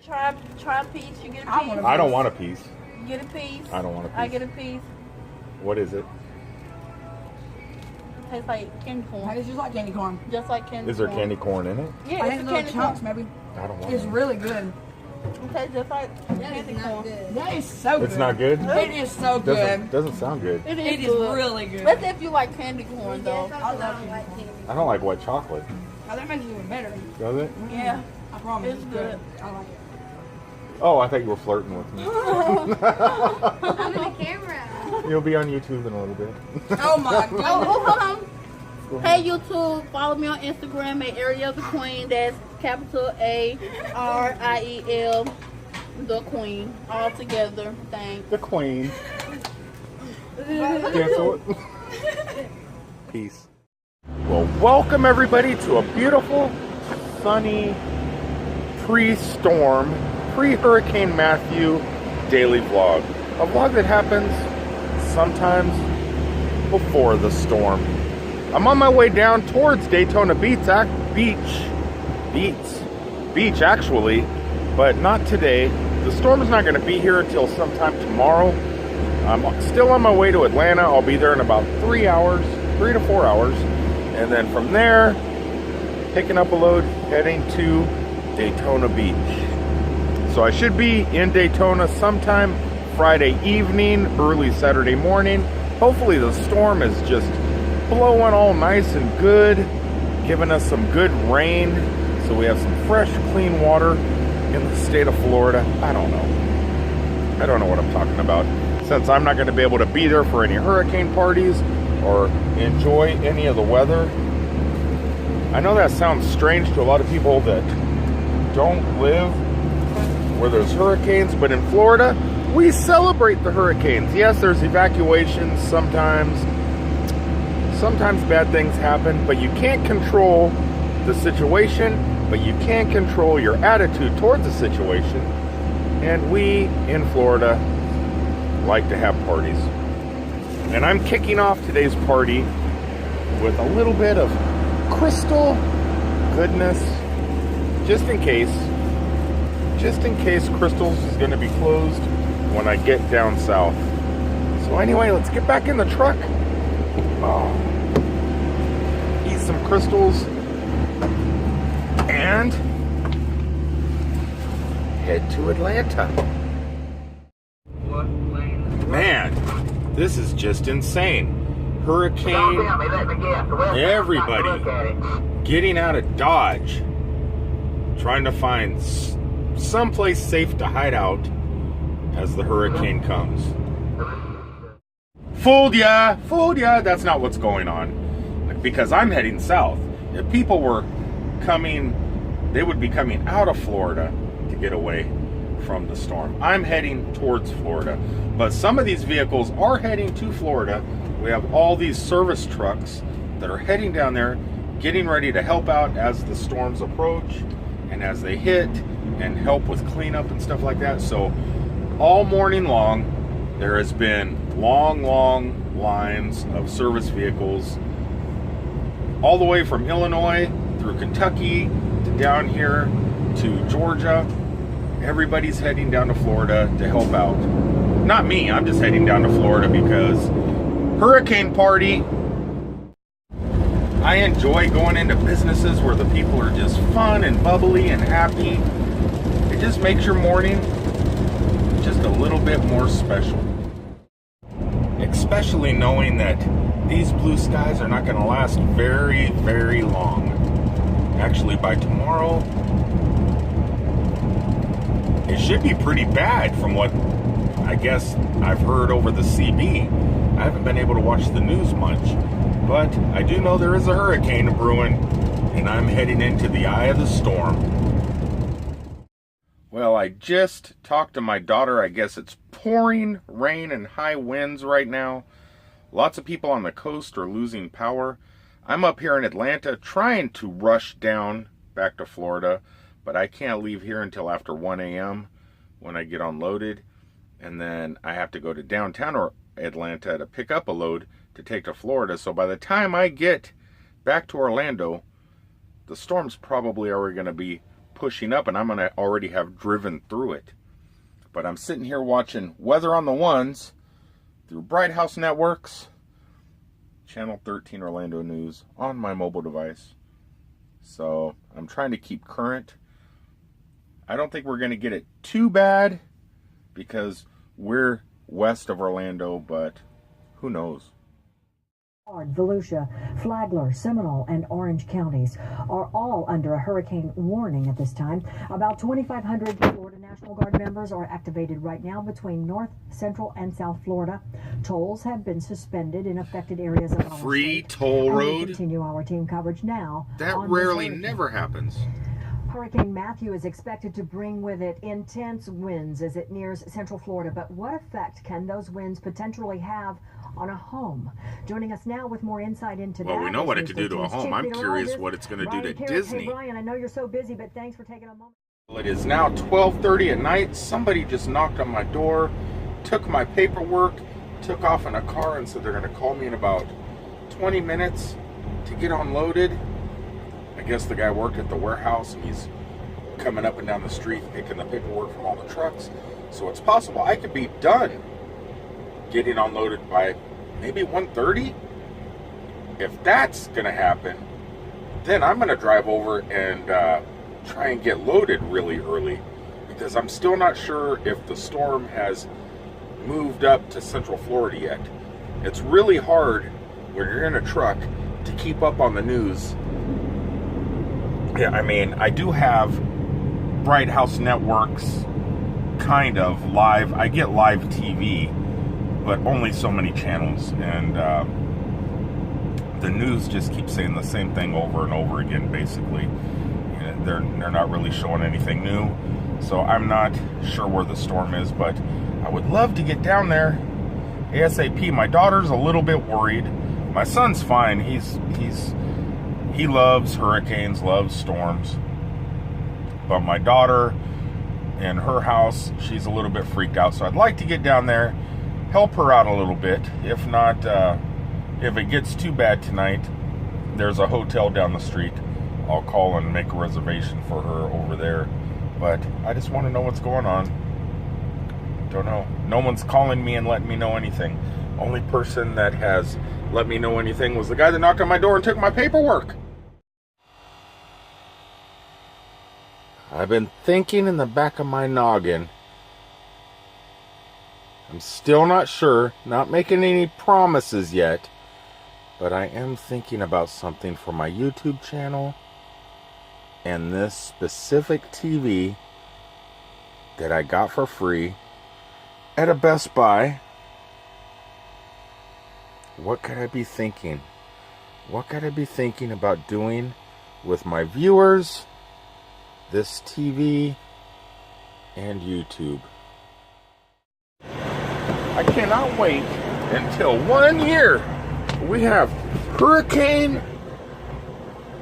Try a piece. You get a piece. I don't want a piece. Get a piece. I don't want a piece. I get a piece. What is it? Tastes like candy corn. It's just like candy corn. Just like candy corn. Is there candy corn in it? Yeah, I it's think a little candy chunks, corn. maybe. I don't want It's it. really good. It tastes just like candy corn. That is so good. It's not good? It is so good. Doesn't sound good. It It is good. really good. That's if you like candy corn, though. I love candy corn. I don't like white chocolate. Oh, that makes it even better. Does it? Yeah. I promise. It's good. I like it. Oh, I thought you were flirting with me. I'm in the camera. You'll be on YouTube in a little bit. Oh my god. Oh, hold on. Hey YouTube, follow me on Instagram at Ariel the Queen. That's capital ARIEL the Queen. All together. Thanks. The Queen. Cancel it. Peace. Well, welcome everybody to a beautiful, sunny, pre-storm, pre-Hurricane Matthew daily vlog. A vlog that happens sometimes before the storm. I'm on my way down towards Daytona Beach actually, but not today. The storm is not going to be here until sometime tomorrow. I'm still on my way to Atlanta. I'll be there in about 3 hours, 3 to 4 hours. And then from there, picking up a load, heading to Daytona Beach. So I should be in Daytona sometime Friday evening, early Saturday morning. Hopefully the storm is just blowing all nice and good, giving us some good rain, so we have some fresh, clean water in the state of Florida. I don't know what I'm talking about, since I'm not going to be able to be there for any hurricane parties or enjoy any of the weather. I know that sounds strange to a lot of people that don't live where there's hurricanes, but in Florida, we celebrate the hurricanes. Yes, there's evacuations sometimes. Sometimes bad things happen, but you can't control the situation, but you can control your attitude towards the situation. And we in Florida like to have parties. And I'm kicking off today's party with a little bit of crystal goodness, just in case Crystals is going to be closed when I get down south. So anyway, let's get back in the truck. Oh. Eat some Crystals and head to Atlanta. Man, this is just insane. Hurricane, everybody getting out of Dodge, trying to find someplace safe to hide out as the hurricane comes. Fooled ya! That's not what's going on. Because I'm heading south. If people were coming, they would be coming out of Florida to get away from the storm. I'm heading towards Florida. But some of these vehicles are heading to Florida. We have all these service trucks that are heading down there, getting ready to help out as the storms approach and as they hit, and help with cleanup and stuff like that. So all morning long, there has been long lines of service vehicles all the way from Illinois through Kentucky to down here to Georgia. Everybody's heading down to Florida to help out. Not me, I'm just heading down to Florida because hurricane party. I enjoy going into businesses where the people are just fun and bubbly and happy. It just makes your morning just a little bit more special. Especially knowing that these blue skies are not going to last very, very long. Actually, by tomorrow, it should be pretty bad from what I guess I've heard over the CB. I haven't been able to watch the news much, but I do know there is a hurricane brewing, and I'm heading into the eye of the storm. Well, I just talked to my daughter. I guess it's pouring rain and high winds right now. Lots of people on the coast are losing power. I'm up here in Atlanta trying to rush down back to Florida, but I can't leave here until after 1 a.m. when I get unloaded. And then I have to go to downtown Atlanta to pick up a load to take to Florida. So by the time I get back to Orlando, the storm's probably already going to be pushing up and I'm going to already have driven through it. But I'm sitting here watching Weather on the Ones through Bright House Networks, Channel 13 Orlando News on my mobile device. So I'm trying to keep current. I don't think we're going to get it too bad because we're west of Orlando, but who knows? Volusia, Flagler, Seminole, and Orange counties are all under a hurricane warning at this time. About 2,500 Florida National Guard members are activated right now between North, Central, and South Florida. Tolls have been suspended in affected areas of our Free state. toll road? We continue our team coverage now. That rarely never happens. Hurricane Matthew is expected to bring with it intense winds as it nears Central Florida. But what effect can those winds potentially have on a home? Joining us now with more insight into that. Well, we know what it could do to a home. I'm curious what it's going to do to Disney. Hey, Brian, I know you're so busy, but thanks for taking a moment. Well, it is now 12:30 at night. Somebody just knocked on my door, took my paperwork, took off in a car, and said they're going to call me in about 20 minutes to get unloaded. I guess the guy worked at the warehouse and he's coming up and down the street picking the paperwork from all the trucks. So it's possible I could be done getting unloaded by maybe 1:30. If that's going to happen, then I'm going to drive over and try and get loaded really early because I'm still not sure if the storm has moved up to Central Florida yet. It's really hard when you're in a truck to keep up on the news. Yeah, I mean, I do have Bright House Networks kind of live. I get live TV, but only so many channels. And the news just keeps saying the same thing over and over again, basically. You know, they're not really showing anything new. So I'm not sure where the storm is, but I would love to get down there ASAP. My daughter's a little bit worried. My son's fine. He loves hurricanes, loves storms. But my daughter and her house, she's a little bit freaked out. So I'd like to get down there, help her out a little bit. If not, if it gets too bad tonight, there's a hotel down the street. I'll call and make a reservation for her over there. But I just want to know what's going on. Don't know. No one's calling me and letting me know anything. Only person that has let me know anything was the guy that knocked on my door and took my paperwork. I've been thinking in the back of my noggin. I'm still not sure, not making any promises yet, but I am thinking about something for my YouTube channel and this specific TV that I got for free at a Best Buy. What could I be thinking? What could I be thinking about doing with my viewers, this TV, and YouTube? I cannot wait until 1 year. We have Hurricane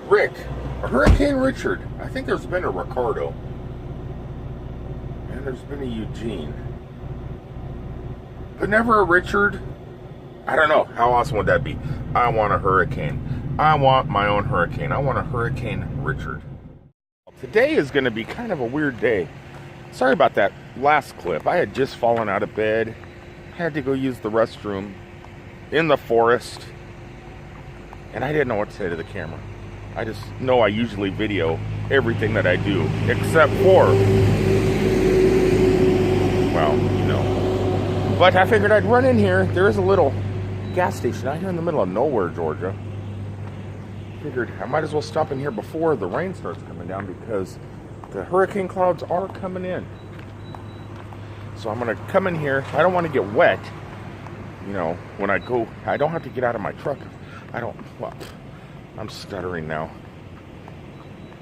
Richard. I think there's been a Ricardo. And there's been a Eugene. But never a Richard. I don't know. How awesome would that be? I want a hurricane. I want my own hurricane. I want a Hurricane Richard. Today is going to be kind of a weird day. Sorry about that last clip. I had just fallen out of bed. Had to go use the restroom in the forest. And I didn't know what to say to the camera. I just know I usually video everything that I do. Except for, well, you know. But I figured I'd run in here. There is a little gas station out here in the middle of nowhere, Georgia. Figured I might as well stop in here before the rain starts coming down because the hurricane clouds are coming in. So I'm going to come in here. I don't want to get wet. You know, when I go, I don't have to get out of my truck. Well, I'm stuttering now.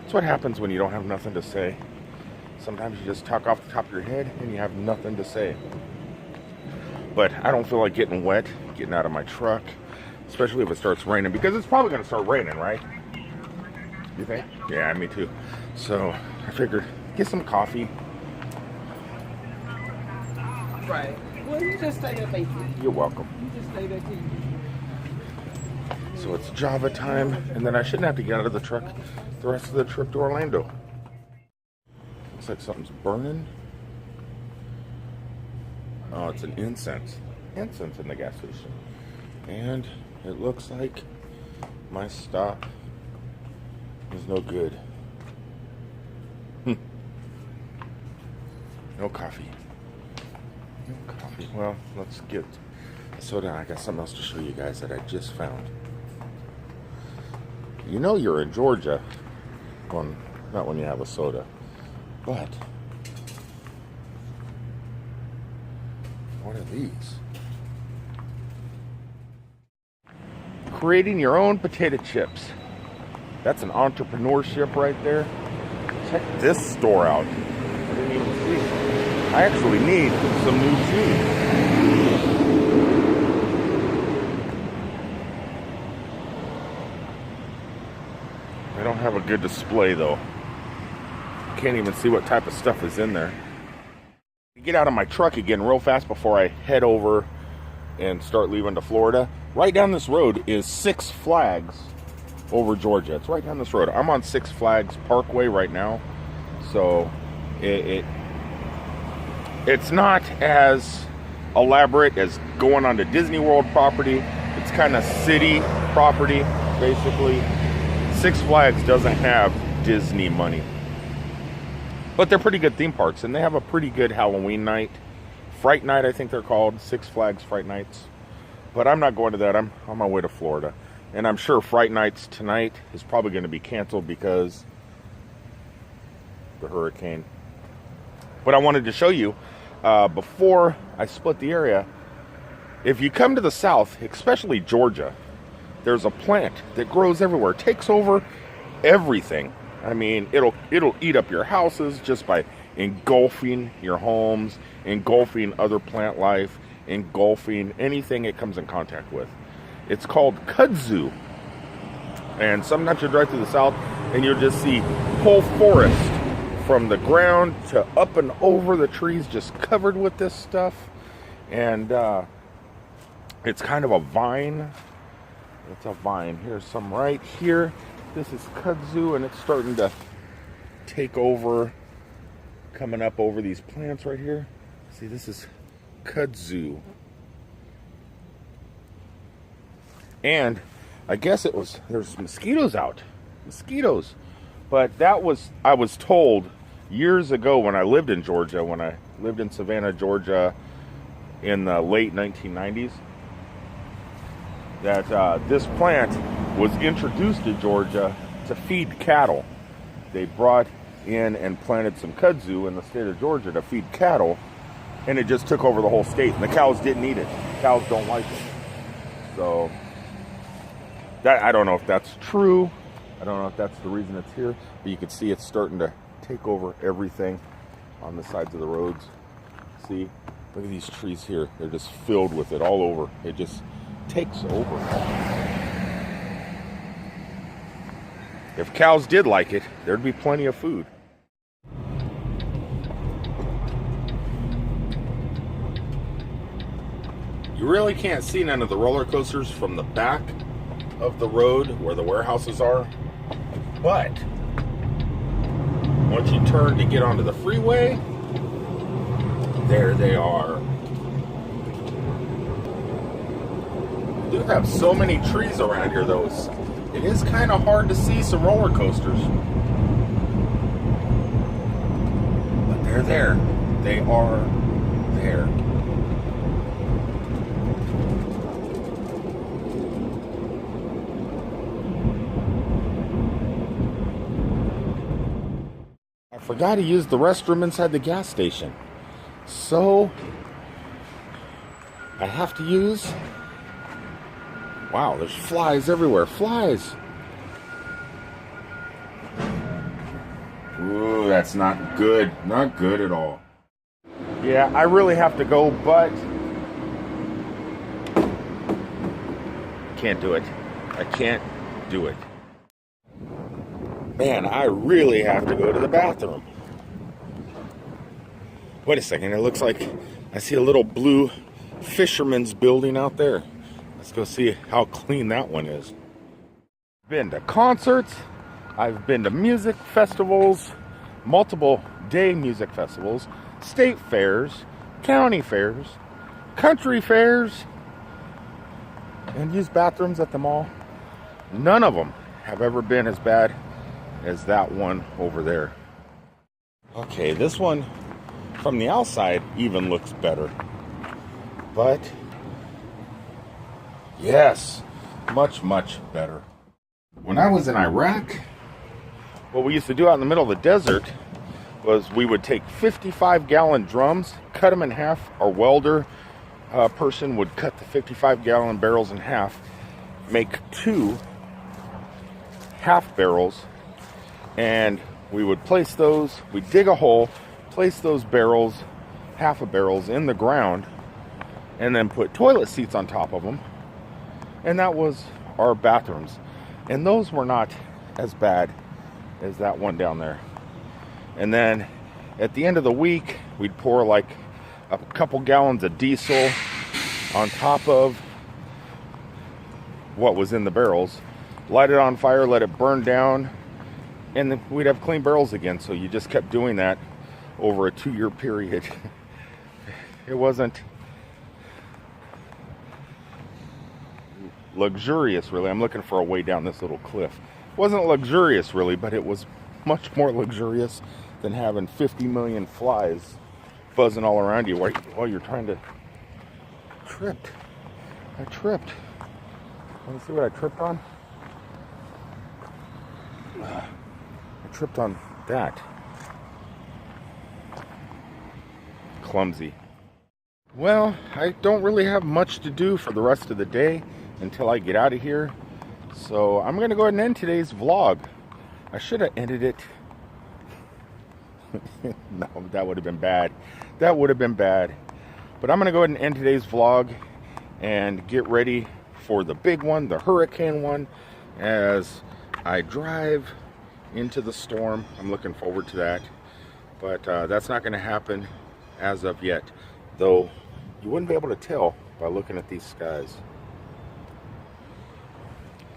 That's what happens when you don't have nothing to say. Sometimes you just talk off the top of your head and you have nothing to say. But I don't feel like getting wet, getting out of my truck, especially if it starts raining, because it's probably going to start raining, right? You think? Yeah, me too. So I figured, get some coffee. Right. Well, you just stay there, thank you. You're welcome. You just stay there, too. So it's Java time, and then I shouldn't have to get out of the truck the rest of the trip to Orlando. Looks like something's burning. Oh, it's an incense. Incense in the gas station. And it looks like my stop is no good. No coffee. No coffee. Well, let's get a soda. I got something else to show you guys that I just found. You know you're in Georgia. Well, not when you have a soda. But what are these? Creating your own potato chips. That's an entrepreneurship right there. Check this store out. I didn't even see. I actually need some new shoes. I don't have a good display though. Can't even see what type of stuff is in there. Get out of my truck again real fast before I head over and start leaving to Florida. Right down this road is Six Flags over Georgia. It's right down this road. I'm on Six Flags Parkway right now. So it's not as elaborate as going onto Disney World property. It's kind of city property, basically. Six Flags doesn't have Disney money. But they're pretty good theme parks, and they have a pretty good Halloween night. Fright Night, I think they're called. Six Flags Fright Nights. But I'm not going to that. I'm on my way to Florida. And I'm sure Fright Nights tonight is probably going to be canceled because the hurricane. But I wanted to show you, before I split the area, if you come to the south, especially Georgia, there's a plant that grows everywhere. It takes over everything. I mean, it'll eat up your houses just by engulfing your homes, engulfing other plant life, engulfing anything it comes in contact with. It's called kudzu. And sometimes you drive through the south and you'll just see whole forest from the ground to up and over the trees just covered with this stuff. And it's kind of a vine. It's a vine. Here's some right here. This is kudzu, and it's starting to take over, coming up over these plants right here. See, this is kudzu. And I guess there's mosquitoes out. Mosquitoes. But I was told years ago when I lived in Georgia, when I lived in Savannah, Georgia in the late 1990s, that this plant was introduced to Georgia to feed cattle. They brought in and planted some kudzu in the state of Georgia to feed cattle, and it just took over the whole state, and the cows didn't eat it. Cows don't like it. So that, I don't know if that's true. I don't know if that's the reason it's here, but you can see it's starting to take over everything on the sides of the roads. See, look at these trees here. They're just filled with it all over. It just takes over. If cows did like it, there'd be plenty of food. You really can't see none of the roller coasters from the back of the road where the warehouses are. But once you turn to get onto the freeway, there they are. We do have so many trees around here, though. It is kind of hard to see some roller coasters. But they're there. They are there. I forgot to use the restroom inside the gas station. So I have to use... Wow, there's flies everywhere. Flies. Ooh, that's not good. Not good at all. Yeah, I really have to go, but can't do it. I can't do it. Man, I really have to go to the bathroom. Wait a second. It looks like I see a little blue fisherman's building out there. Let's go see how clean that one is. Been to concerts. I've been to music festivals, multiple day music festivals, state fairs, county fairs, country fairs, and use bathrooms at the mall. None of them have ever been as bad as that one over there. Okay, this one from the outside even looks better. But yes, much, much better. When I was in Iraq, what we used to do out in the middle of the desert was we would take 55-gallon drums, cut them in half. Our welder person would cut the 55-gallon barrels in half, make 2 half barrels, and we would place those, we'd dig a hole, place those barrels, half a barrels in the ground, and then put toilet seats on top of them. And that was our bathrooms. And those were not as bad as that one down there. And then at the end of the week, we'd pour like a couple gallons of diesel on top of what was in the barrels, light it on fire, let it burn down, and then we'd have clean barrels again. So you just kept doing that over a 2-year period. It wasn't luxurious, really. I'm looking for a way down this little cliff. It wasn't luxurious, really, but it was much more luxurious than having 50 million flies buzzing all around you while you're trying to trip. I tripped. Want to see what I tripped on? I tripped on that. Clumsy. Well, I don't really have much to do for the rest of the day until I get out of here. So I'm going to go ahead and end today's vlog. I should have ended it. No, that would have been bad. That would have been bad. But I'm going to go ahead and end today's vlog and get ready for the big one, the hurricane one, as I drive into the storm. I'm looking forward to that. But that's not going to happen as of yet. Though you wouldn't be able to tell by looking at these skies.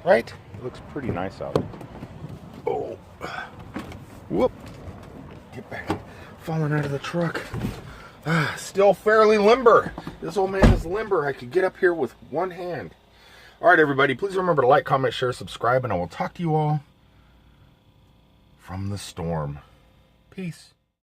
Right? It looks pretty nice out. Oh. Whoop. Get back. Falling out of the truck. Still fairly limber. This old man is limber. I could get up here with one hand. Alright, everybody. Please remember to like, comment, share, subscribe, and I will talk to you all from the storm. Peace.